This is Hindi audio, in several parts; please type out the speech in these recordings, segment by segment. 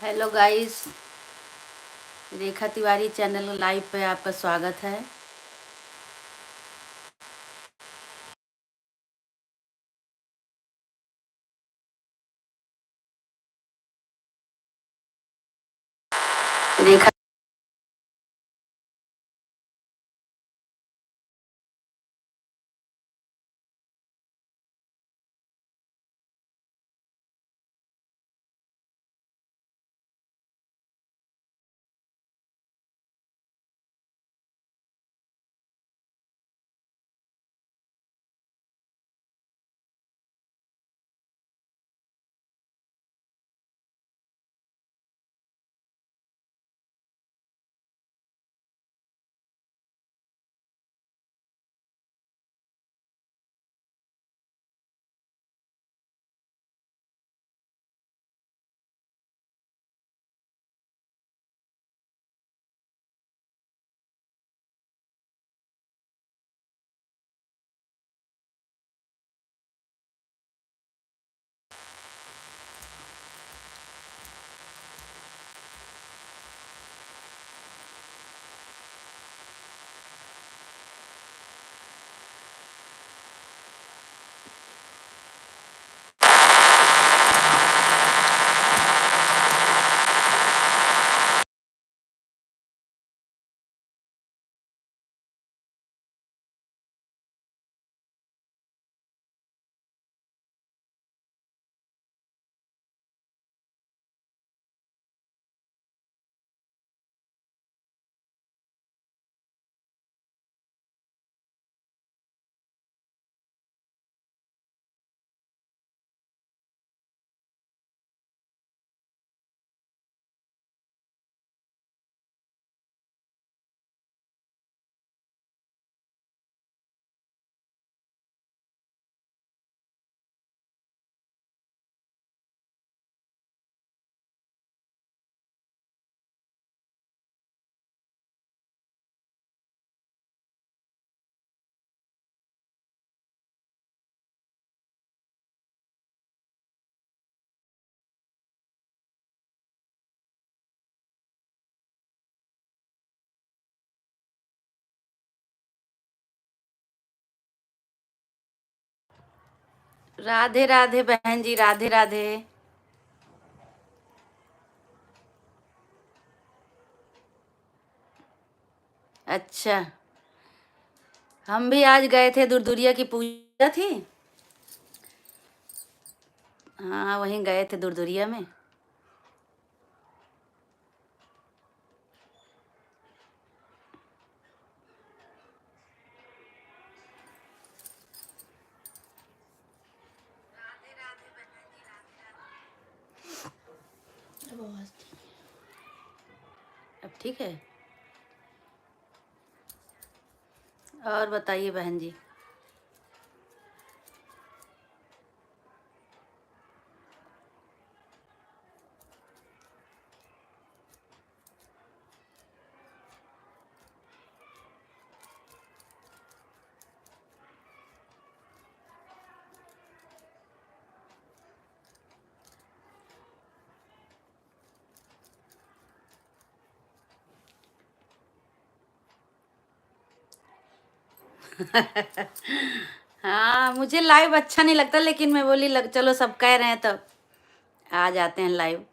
हेलो गाइस, रेखा तिवारी चैनल लाइव पे आपका स्वागत है। रेखा राधे राधे बहन जी, राधे राधे। अच्छा, हम भी आज गए थे, दुरदुरिया की पूजा थी। हाँ, वहीं गए थे दुरदुरिया में। अब ठीक है। और बताइए बहन जी। हाँ, मुझे लाइव अच्छा नहीं लगता, लेकिन मैं बोली चलो सब कह रहे हैं तो आ जाते हैं लाइव।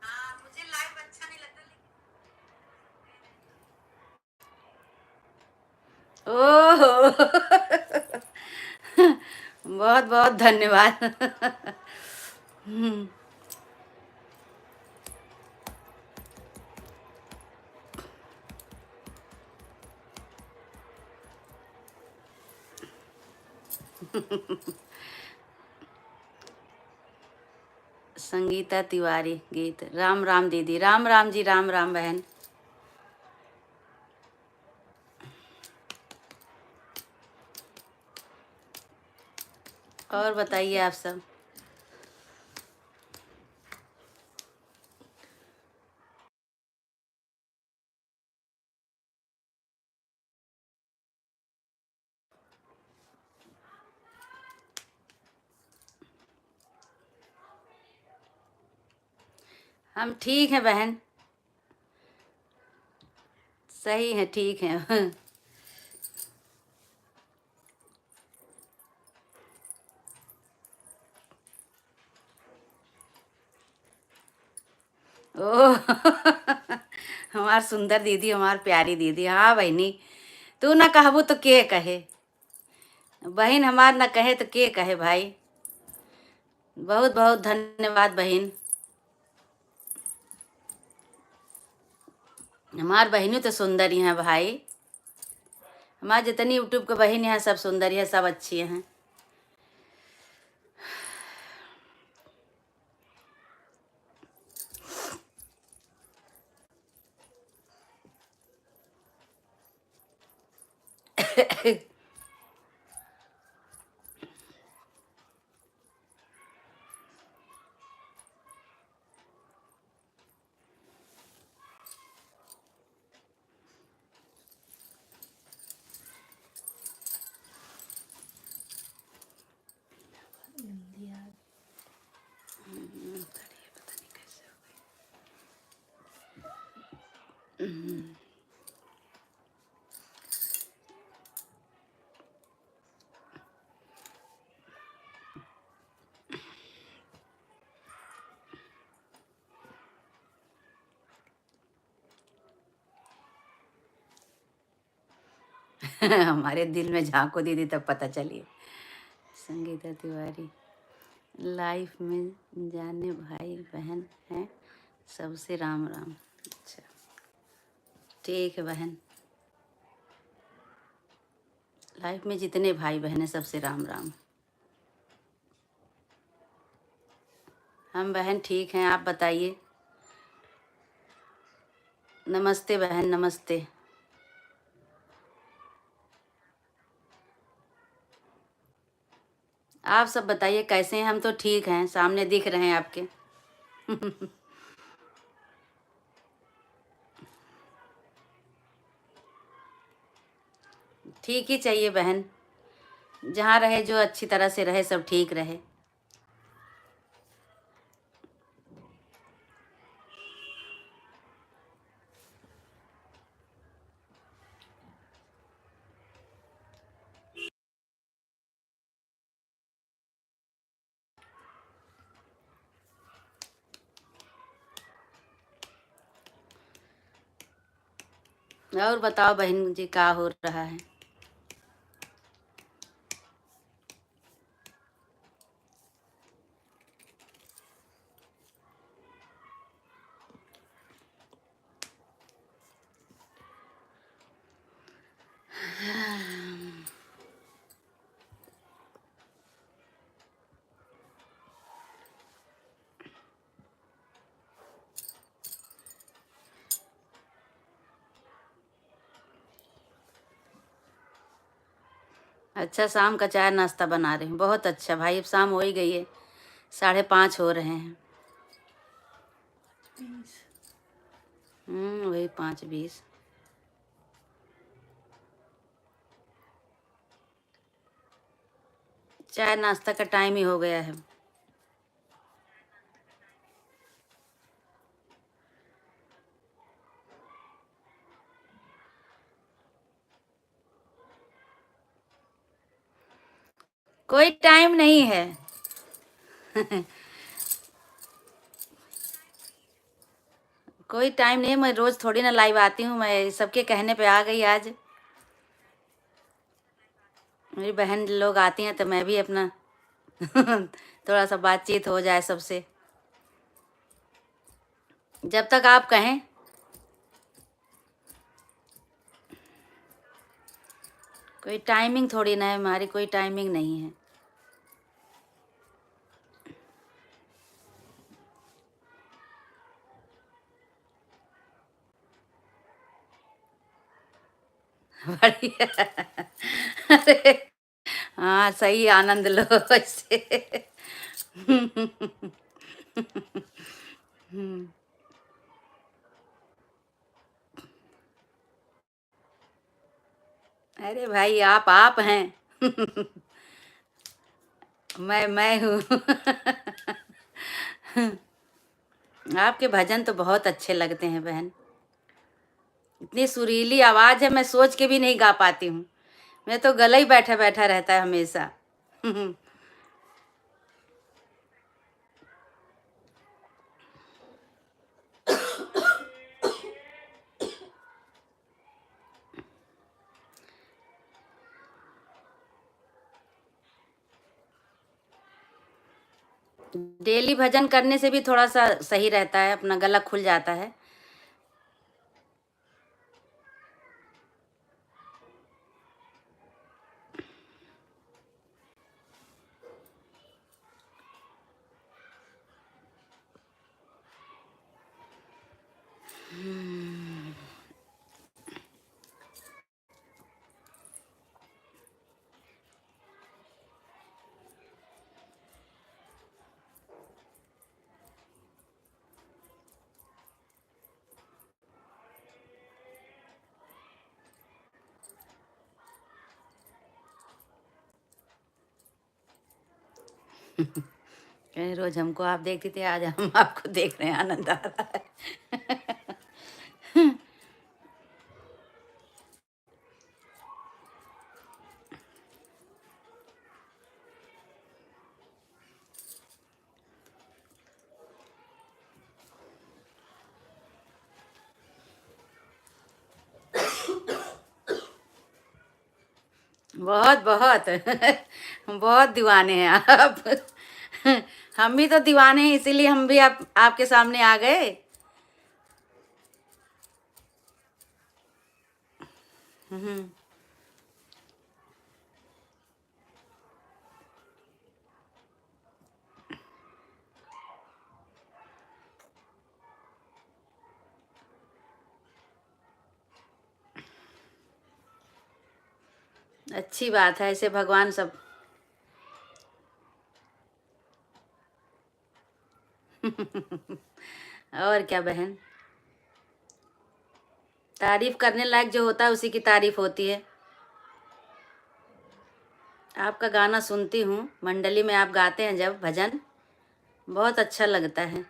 हाँ, मुझे लाइव अच्छा नहीं लगता, ओह बहुत बहुत धन्यवाद। हम्म, संगीता तिवारी गीत। राम राम दीदी, राम राम जी, राम राम बहन। और बताइए आप सब। हम ठीक हैं बहन, सही है, ठीक है। ओह! हमार सुंदर दीदी, हमार प्यारी दीदी। हाँ बहिनी, तू ना कहबू तो के कहे। बहन हमार ना कहे तो के कहे भाई। बहुत बहुत धन्यवाद बहन। हमार बहनी तो सुंदर ही हैं भाई। हमार जितनी यूट्यूब के बहन हैं सब सुंदर ही है, सब अच्छी हैं। हमारे दिल में झांको दीदी तब पता चलिए। संगीता तिवारी, लाइफ में जाने भाई बहन हैं सबसे राम राम। अच्छा, ठीक है बहन। लाइफ में जितने भाई बहन हैं सबसे राम राम। हम बहन ठीक हैं, आप बताइए। नमस्ते बहन, नमस्ते। आप सब बताइए कैसे हैं। हम तो ठीक हैं, सामने दिख रहे हैं आपके। ठीक ही चाहिए बहन, जहाँ रहे जो अच्छी तरह से रहे, सब ठीक रहे। और बताओ बहन जी, क्या हो रहा है। अच्छा, शाम का चाय नाश्ता बना रहे हैं, बहुत अच्छा भाई। अब शाम हो ही गई है, 5:30 हो रहे हैं। वही 5:20। चाय नाश्ता का टाइम ही हो गया है। कोई टाइम नहीं है। कोई टाइम नहीं है, मैं रोज थोड़ी ना लाइव आती हूँ। मैं सबके कहने पे आ गई आज। मेरी बहन लोग आती हैं तो मैं भी अपना थोड़ा सा बातचीत हो जाए सबसे, जब तक आप कहें। कोई टाइमिंग थोड़ी ना है, हमारी कोई टाइमिंग नहीं है। बढ़िया। अरे हाँ, सही आनंद लो इससे। अरे भाई, आप हैं। मैं हूँ। आपके भजन तो बहुत अच्छे लगते हैं बहन। इतनी सुरीली आवाज है, मैं सोच के भी नहीं गा पाती हूँ। मैं तो गला ही बैठा बैठा रहता है हमेशा। डेली भजन करने से भी थोड़ा सा सही रहता है, अपना गला खुल जाता है। रोज हमको आप देखती थी, आज हम आपको देख रहे हैं, आनंद आ रहा है। बहुत बहुत बहुत दीवाने हैं आप। हम भी तो दीवाने हैं, इसीलिए हम भी आपके सामने आ गए। हम्म। अच्छी बात है, ऐसे भगवान सब। और क्या बहन, तारीफ करने लायक जो होता है उसी की तारीफ होती है। आपका गाना सुनती हूँ, मंडली में आप गाते हैं जब भजन, बहुत अच्छा लगता है।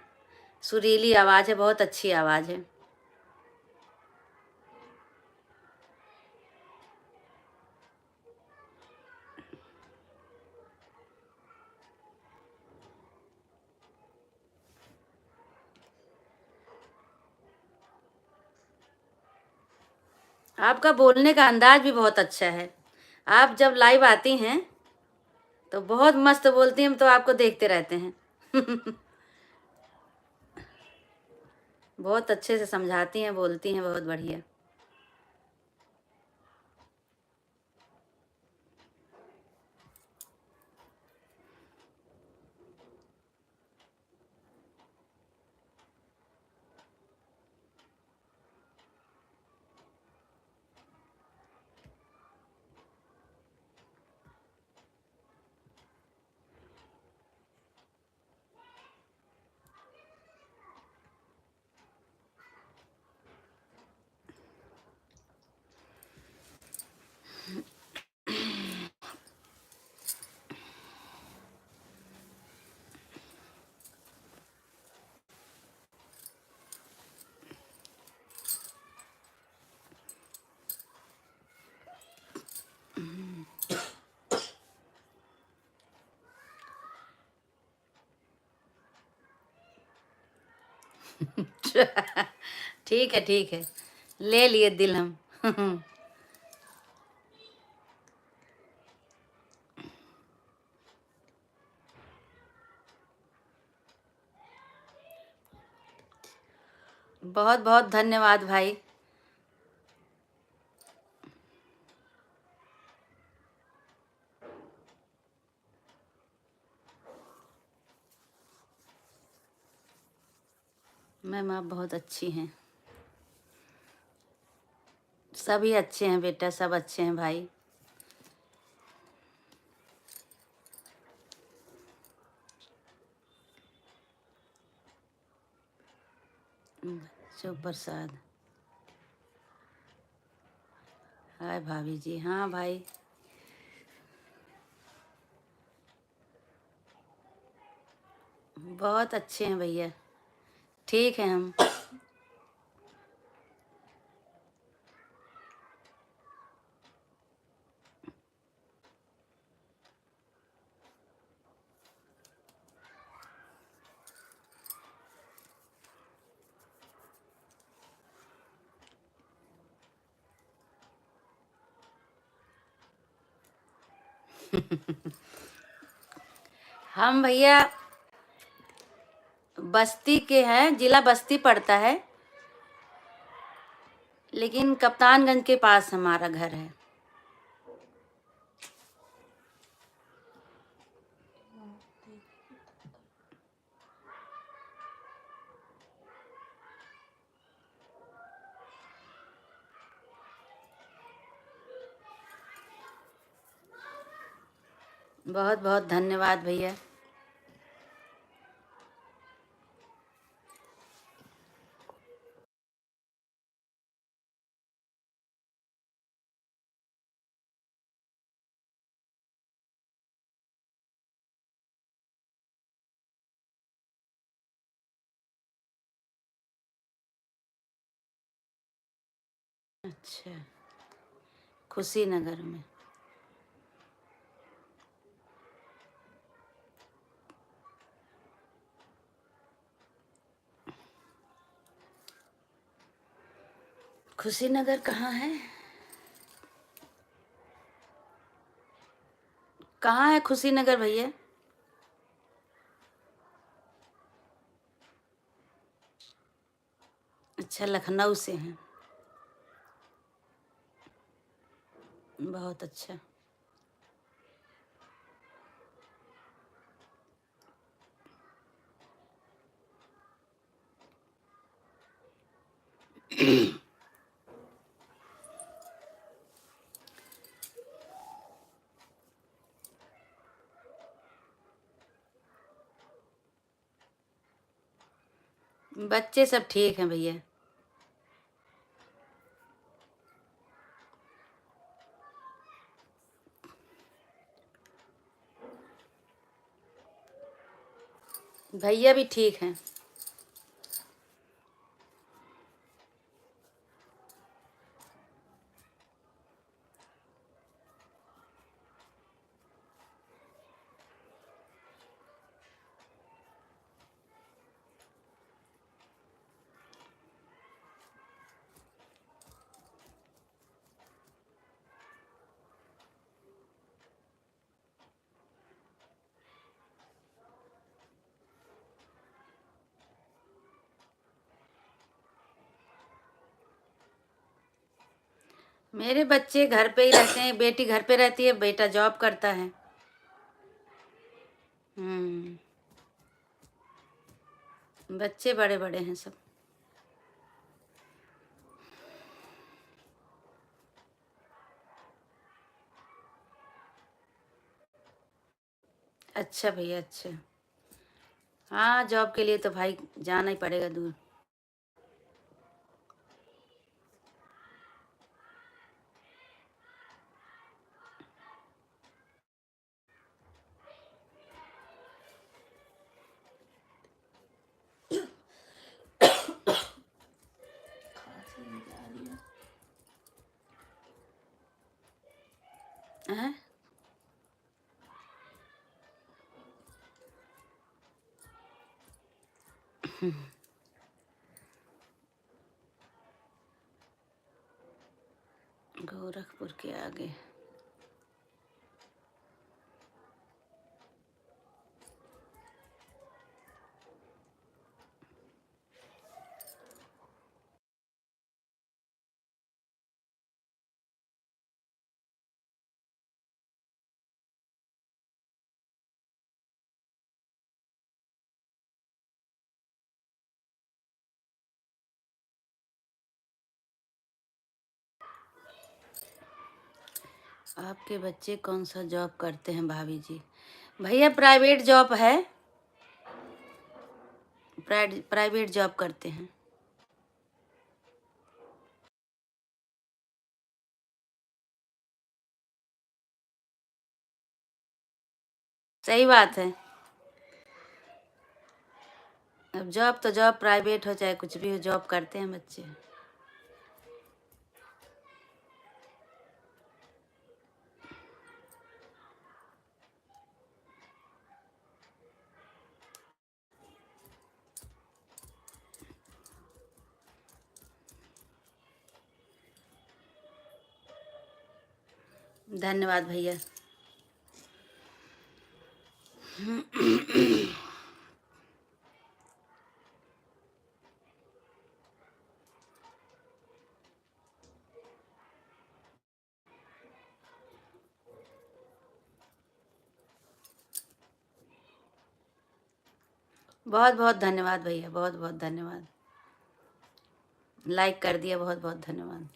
सुरीली आवाज़ है, बहुत अच्छी आवाज़ है। आपका बोलने का अंदाज भी बहुत अच्छा है। आप जब लाइव आती हैं तो बहुत मस्त बोलती हैं, हम तो आपको देखते रहते हैं। बहुत अच्छे से समझाती हैं, बोलती हैं, बहुत बढ़िया। ठीक है, ठीक है, ले लिए दिल हम। बहुत बहुत धन्यवाद भाई। मैम आप बहुत अच्छी हैं। सभी अच्छे हैं बेटा, सब अच्छे हैं भाई। शुभ प्रसाद। हाय भाभी जी, हाँ भाई। बहुत अच्छे हैं भैया। ठीक है हम। हम भैया बस्ती के हैं, जिला बस्ती पड़ता है, लेकिन कप्तानगंज के पास हमारा घर है। बहुत बहुत धन्यवाद भैया। अच्छा, खुशीनगर में। खुशीनगर कहाँ है? कहाँ है खुशीनगर भैया? अच्छा, लखनऊ से हैं। बहुत अच्छा। बच्चे सब ठीक हैं भैया। भैया भी ठीक हैं। मेरे बच्चे घर पे ही रहते हैं, बेटी घर पे रहती है, बेटा जॉब करता है। बच्चे बड़े बड़े हैं सब। अच्छा भैया, अच्छा। हाँ, जॉब के लिए तो भाई जाना ही पड़ेगा दूर। हैं? गोरखपुर के आगे। आपके बच्चे कौन सा जॉब करते हैं भाभी जी? भैया प्राइवेट जॉब है, प्राइवेट जॉब करते हैं। सही बात है। अब जॉब तो जॉब, प्राइवेट हो चाहे कुछ भी हो, जॉब करते हैं बच्चे। धन्यवाद भैया। बहुत बहुत धन्यवाद भैया, बहुत बहुत धन्यवाद। लाइक कर दिया, बहुत बहुत धन्यवाद।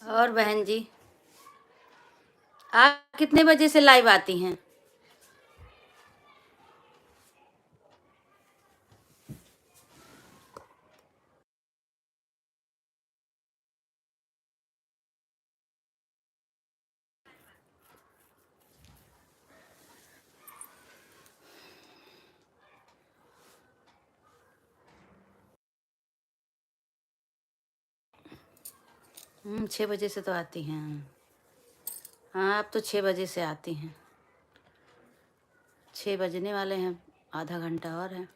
और बहन जी, आप कितने बजे से लाइव आती हैं? हम्म, 6 बजे से तो आती हैं। हाँ, आप तो 6 बजे से आती हैं। 6 बजने वाले हैं, आधा घंटा और है।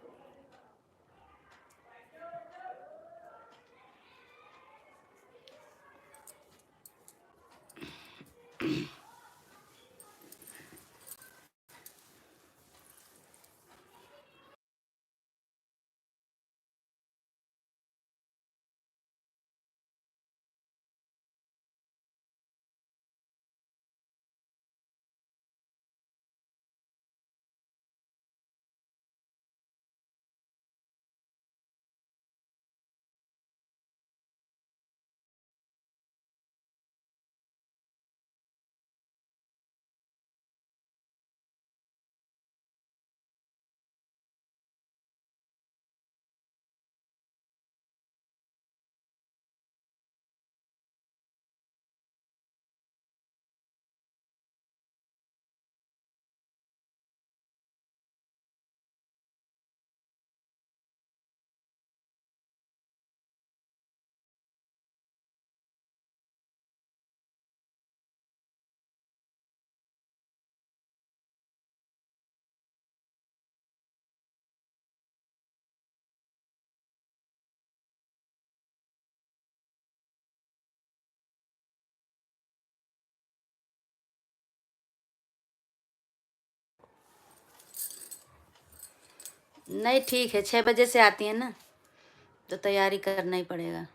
नहीं, ठीक है, 6 बजे से आती है ना, तो तैयारी करना ही पड़ेगा।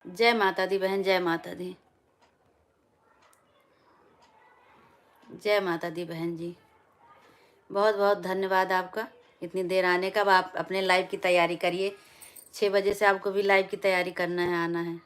जय माता दी बहन, जय माता दी। जय माता दी बहन जी, बहुत बहुत धन्यवाद आपका इतनी देर आने का। अब आप अपने लाइव की तैयारी करिए, 6 बजे से आपको भी लाइव की तैयारी करना है, आना है।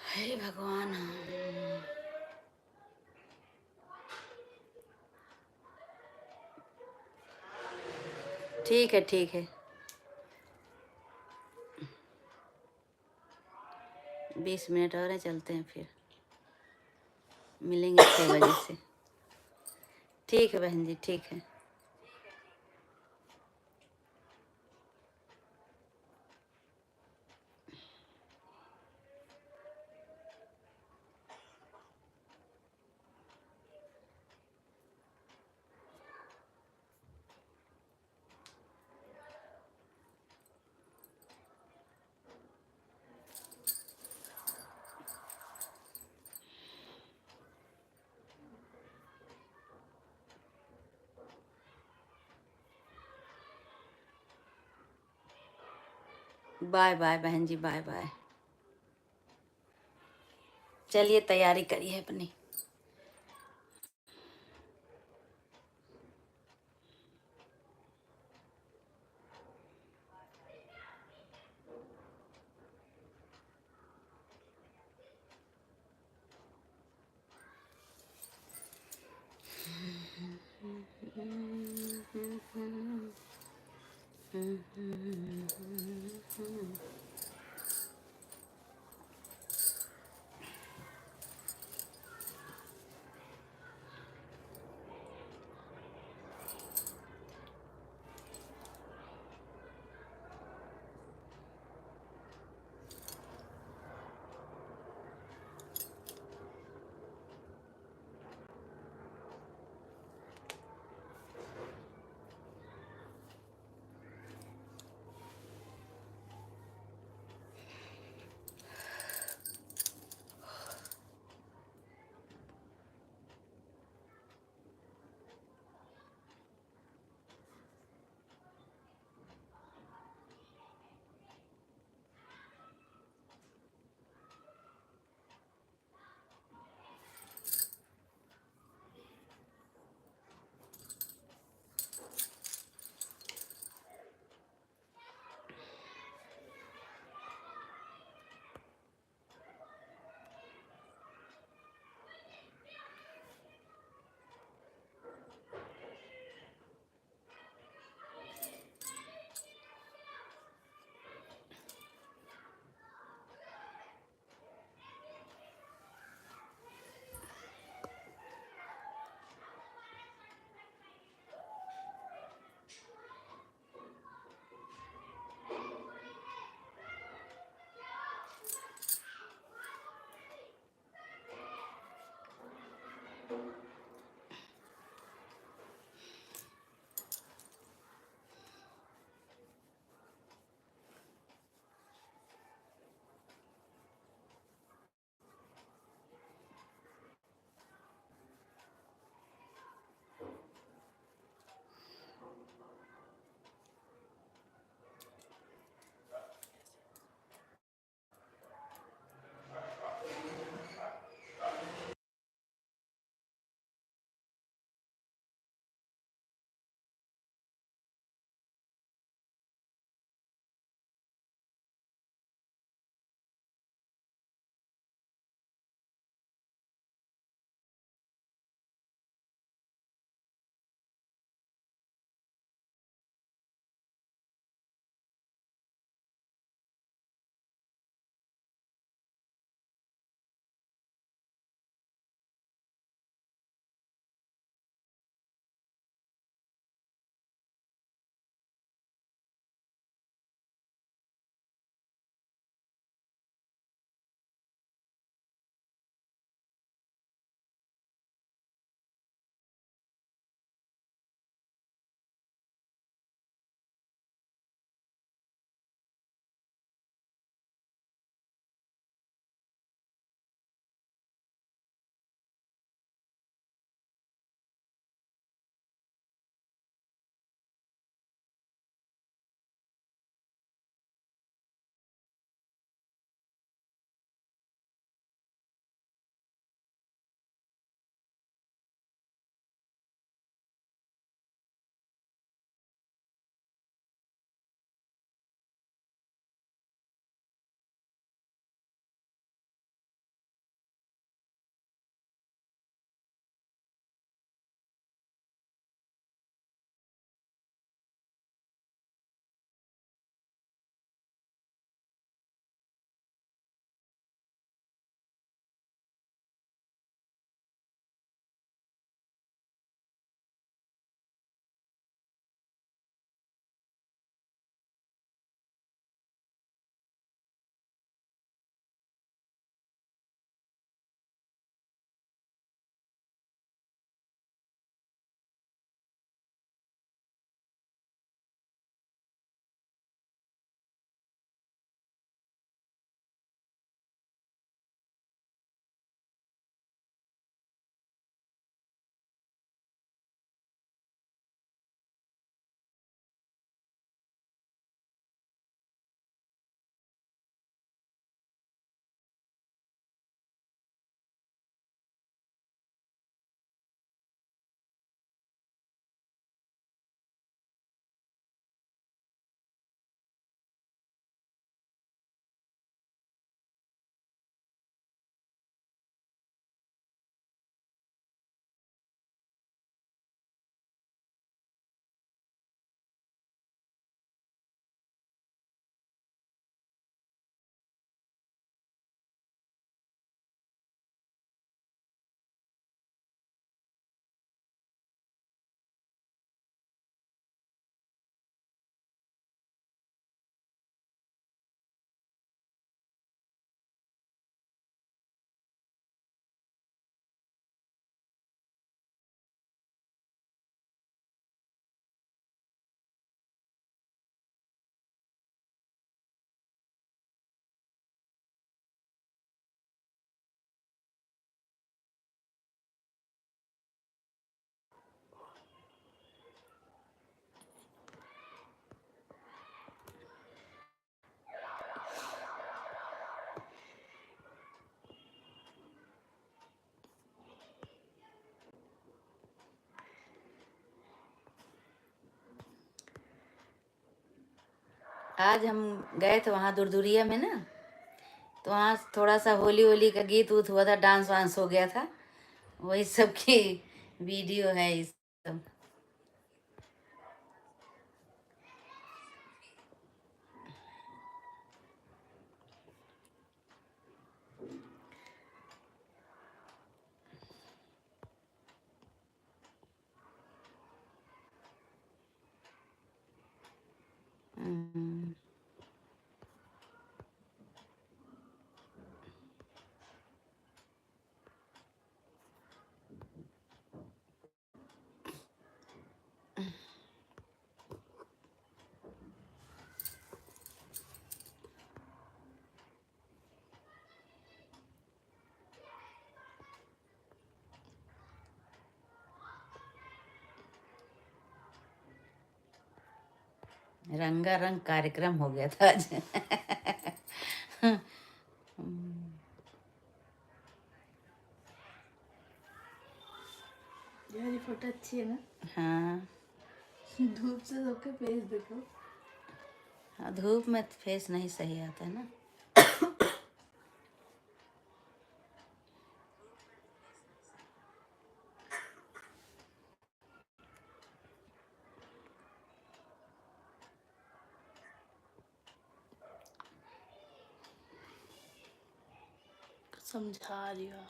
हे भगवान। ठीक है ठीक है, 20 मिनट और है, चलते हैं फिर मिलेंगे 6 बजे से। ठीक है बहन जी, ठीक है। बाय बाय बहन जी, बाय बाय। चलिए तैयारी करिए अपनी। आज हम गए थे वहाँ दुरदुरिया में ना, तो वहाँ थोड़ा सा होली होली का गीत उत हुआ था, डांस वांस हो गया था, वही सब की वीडियो है इस सब। हम्म, रंगारंग कार्यक्रम हो गया था आज। यार ये फोटो अच्छी है ना। हाँ धूप से सबके फेस देखो। हाँ, धूप में फेस नहीं सही आता है ना। समझा रही हो।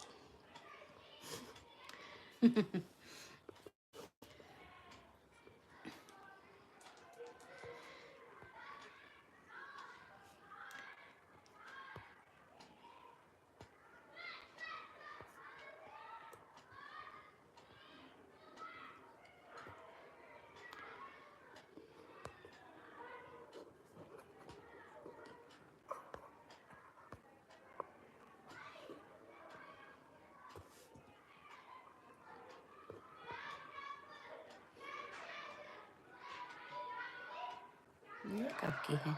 ये कब की है?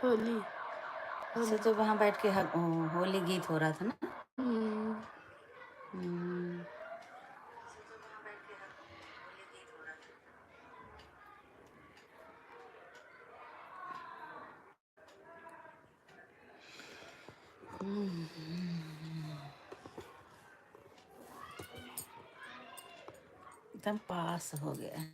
होली। से तो वहाँ बैठ के होली गीत हो रहा था ना। हम्म, हम्म, एकदम पास हो गया।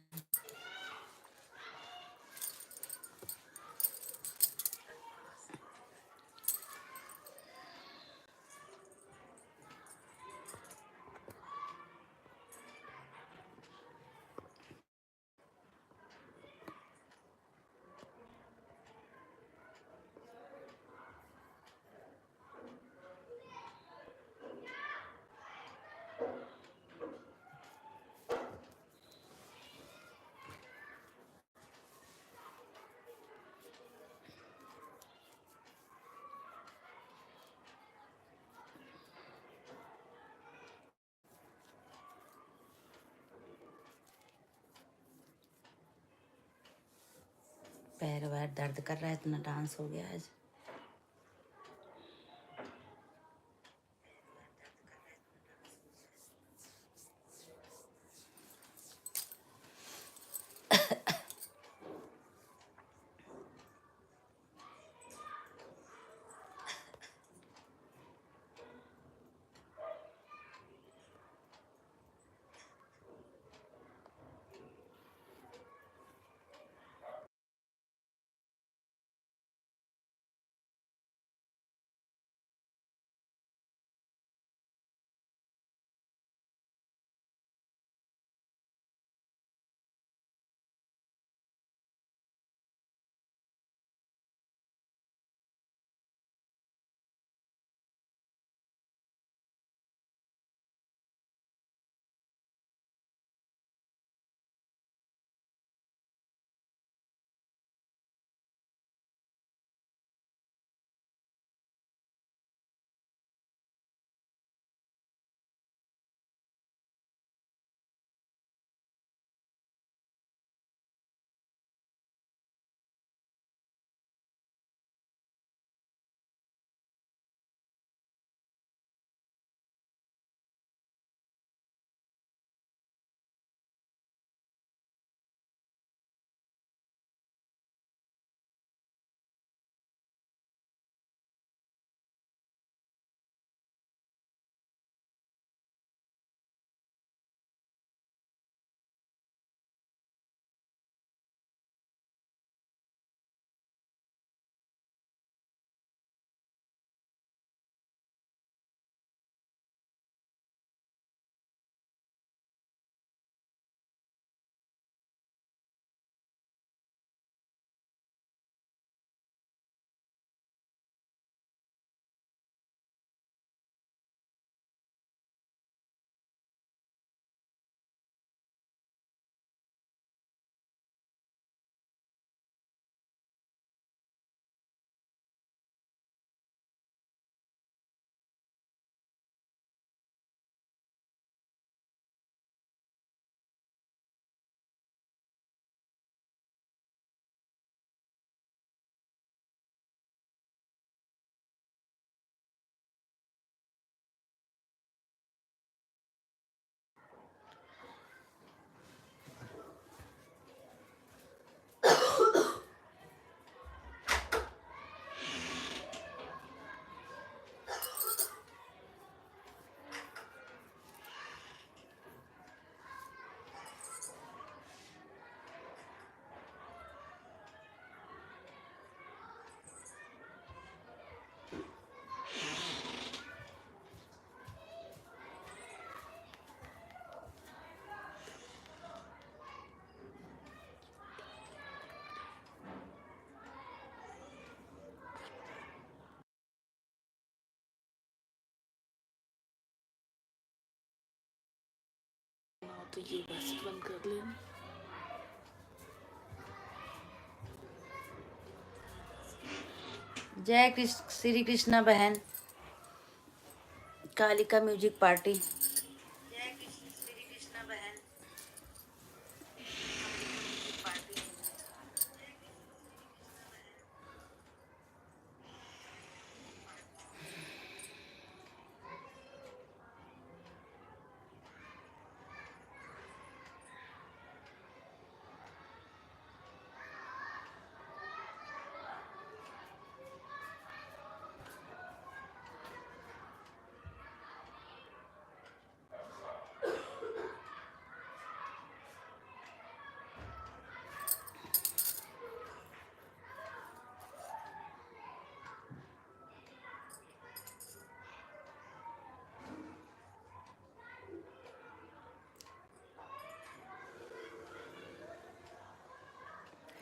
पैर वैर दर्द कर रहा है, इतना डांस हो गया आज। तो ये बस बंद कर लेना। जय कृष्ण श्री कृष्णा बहन, कालिका म्यूजिक पार्टी। जय कृष्ण श्री कृष्णा बहन, कालिका म्यूजिक पार्टी।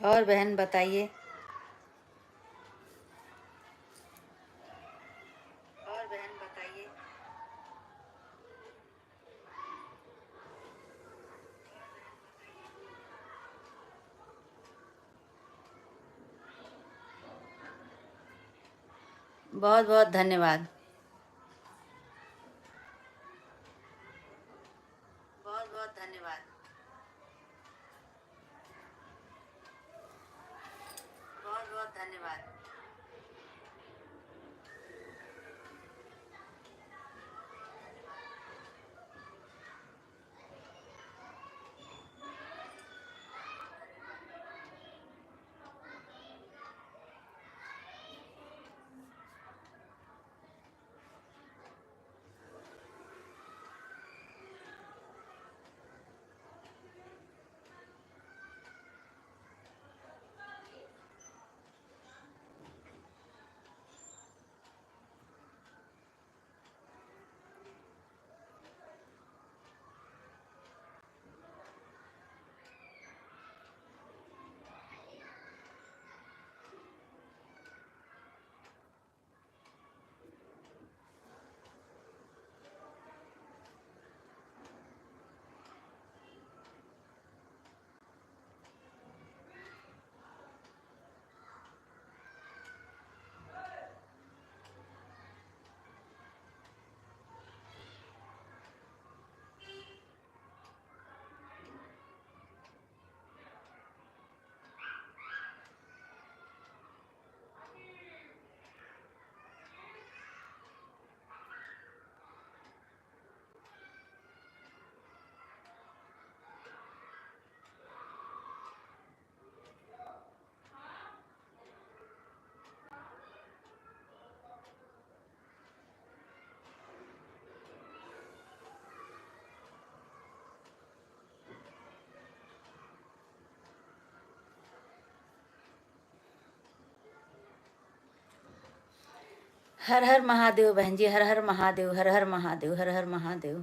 और बहन बताइए, और बहन बताइए। बहुत बहुत धन्यवाद, बहुत बहुत धन्यवाद, बहुत बहुत धन्यवाद। हर हर महादेव बहन जी, हर हर महादेव, हर हर महादेव, हर हर महादेव।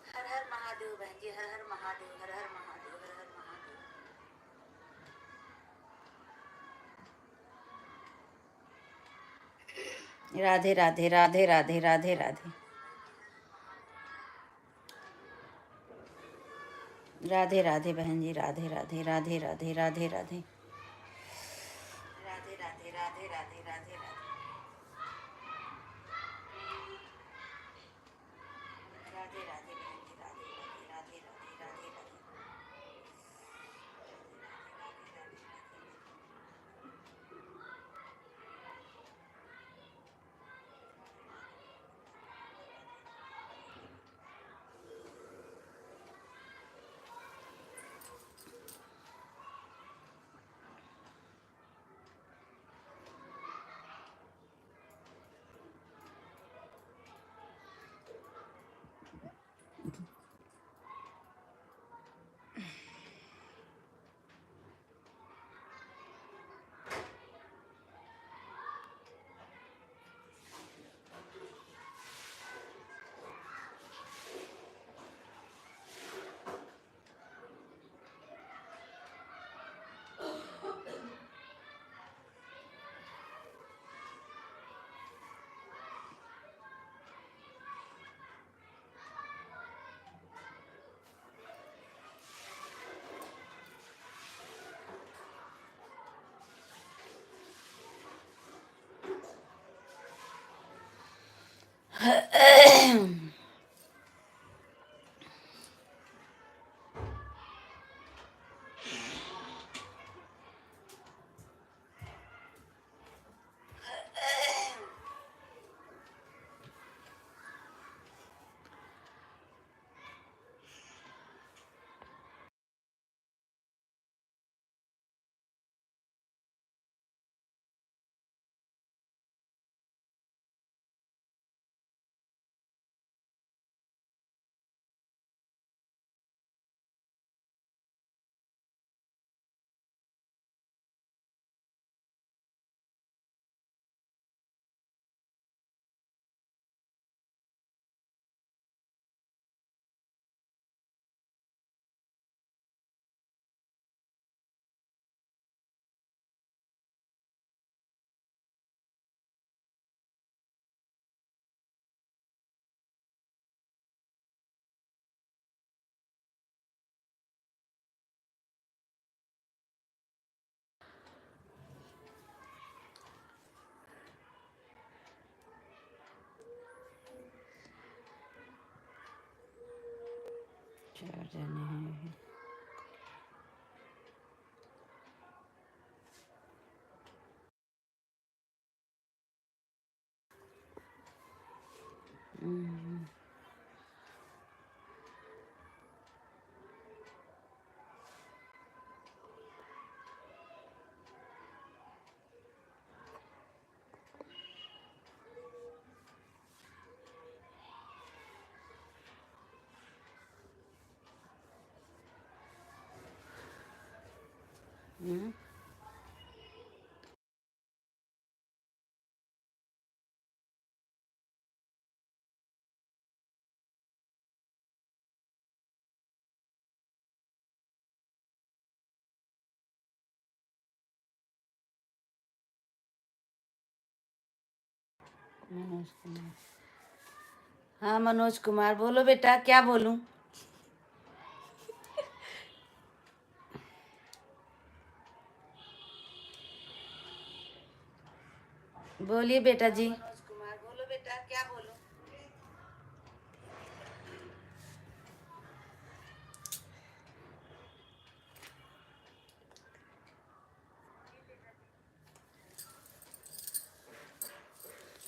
हर हर महादेव बहन जी, हर हर महादेव, हर हर महादेव, हर हर महादेव। राधे राधे राधे राधे राधे राधे राधे राधे बहन जी, राधे राधे राधे राधे राधे राधे राधे राधे राधे राधे राधे राधे राधे राधे बहन जी, राधे राधे राधे राधे राधे राधे। चार जने हैं। हम्म, मनोज कुमार। हाँ मनोज कुमार, बोलो बेटा, क्या बोलूं? बोलिए बेटा जी। मनोज कुमार, बोलो बेटा, क्या बोलूं?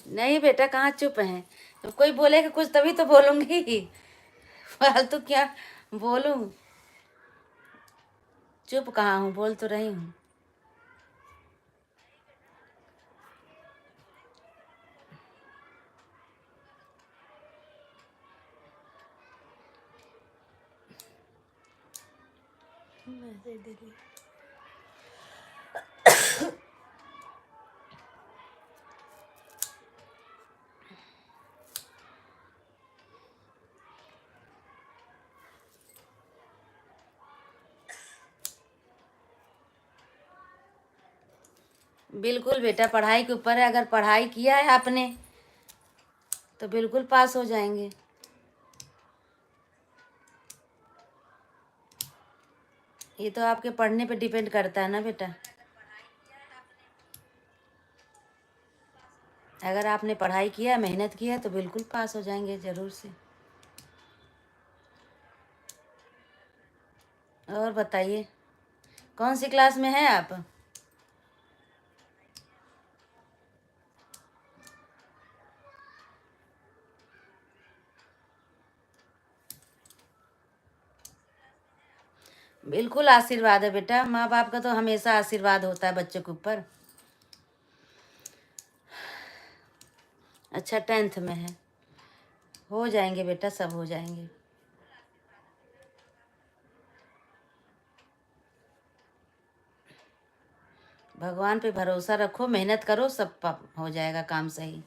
नहीं बेटा, कहाँ चुप हैं? तो कोई बोलेगा कुछ तभी तो बोलूंगी। फालतू क्या बोलूं? चुप कहाँ हूँ, बोल तो रही हूँ। बिल्कुल बेटा, पढ़ाई के ऊपर है। अगर पढ़ाई किया है आपने तो बिल्कुल पास हो जाएंगे। ये तो आपके पढ़ने पे डिपेंड करता है ना बेटा। अगर आपने पढ़ाई किया, मेहनत किया तो बिल्कुल पास हो जाएंगे जरूर से। और बताइए, कौन सी क्लास में हैं आप? बिल्कुल आशीर्वाद है बेटा, माँ बाप का तो हमेशा आशीर्वाद होता है बच्चों के ऊपर। अच्छा, 10th में है। हो जाएंगे बेटा, सब हो जाएंगे। भगवान पे भरोसा रखो, मेहनत करो, सब हो जाएगा काम सही।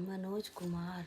मनोज कुमार।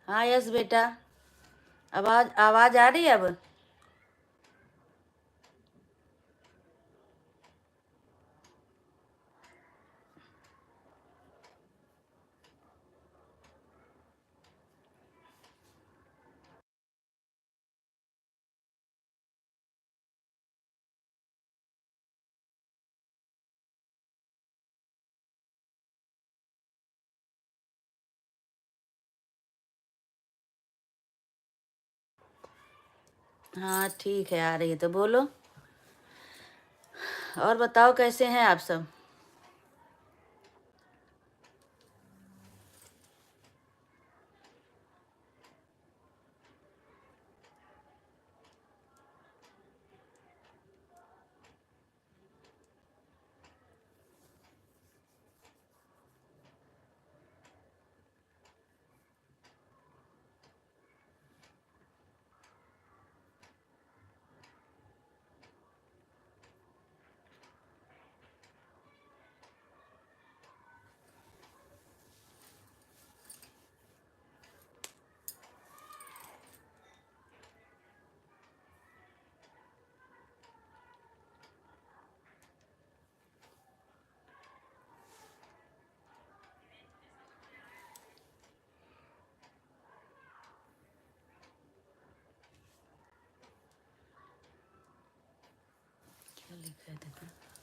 हाँ यस बेटा, आवाज आवाज आ रही है अब? हाँ ठीक है, आ रही है तो बोलो। और बताओ कैसे हैं आप सब? क्या लिखा है देखो।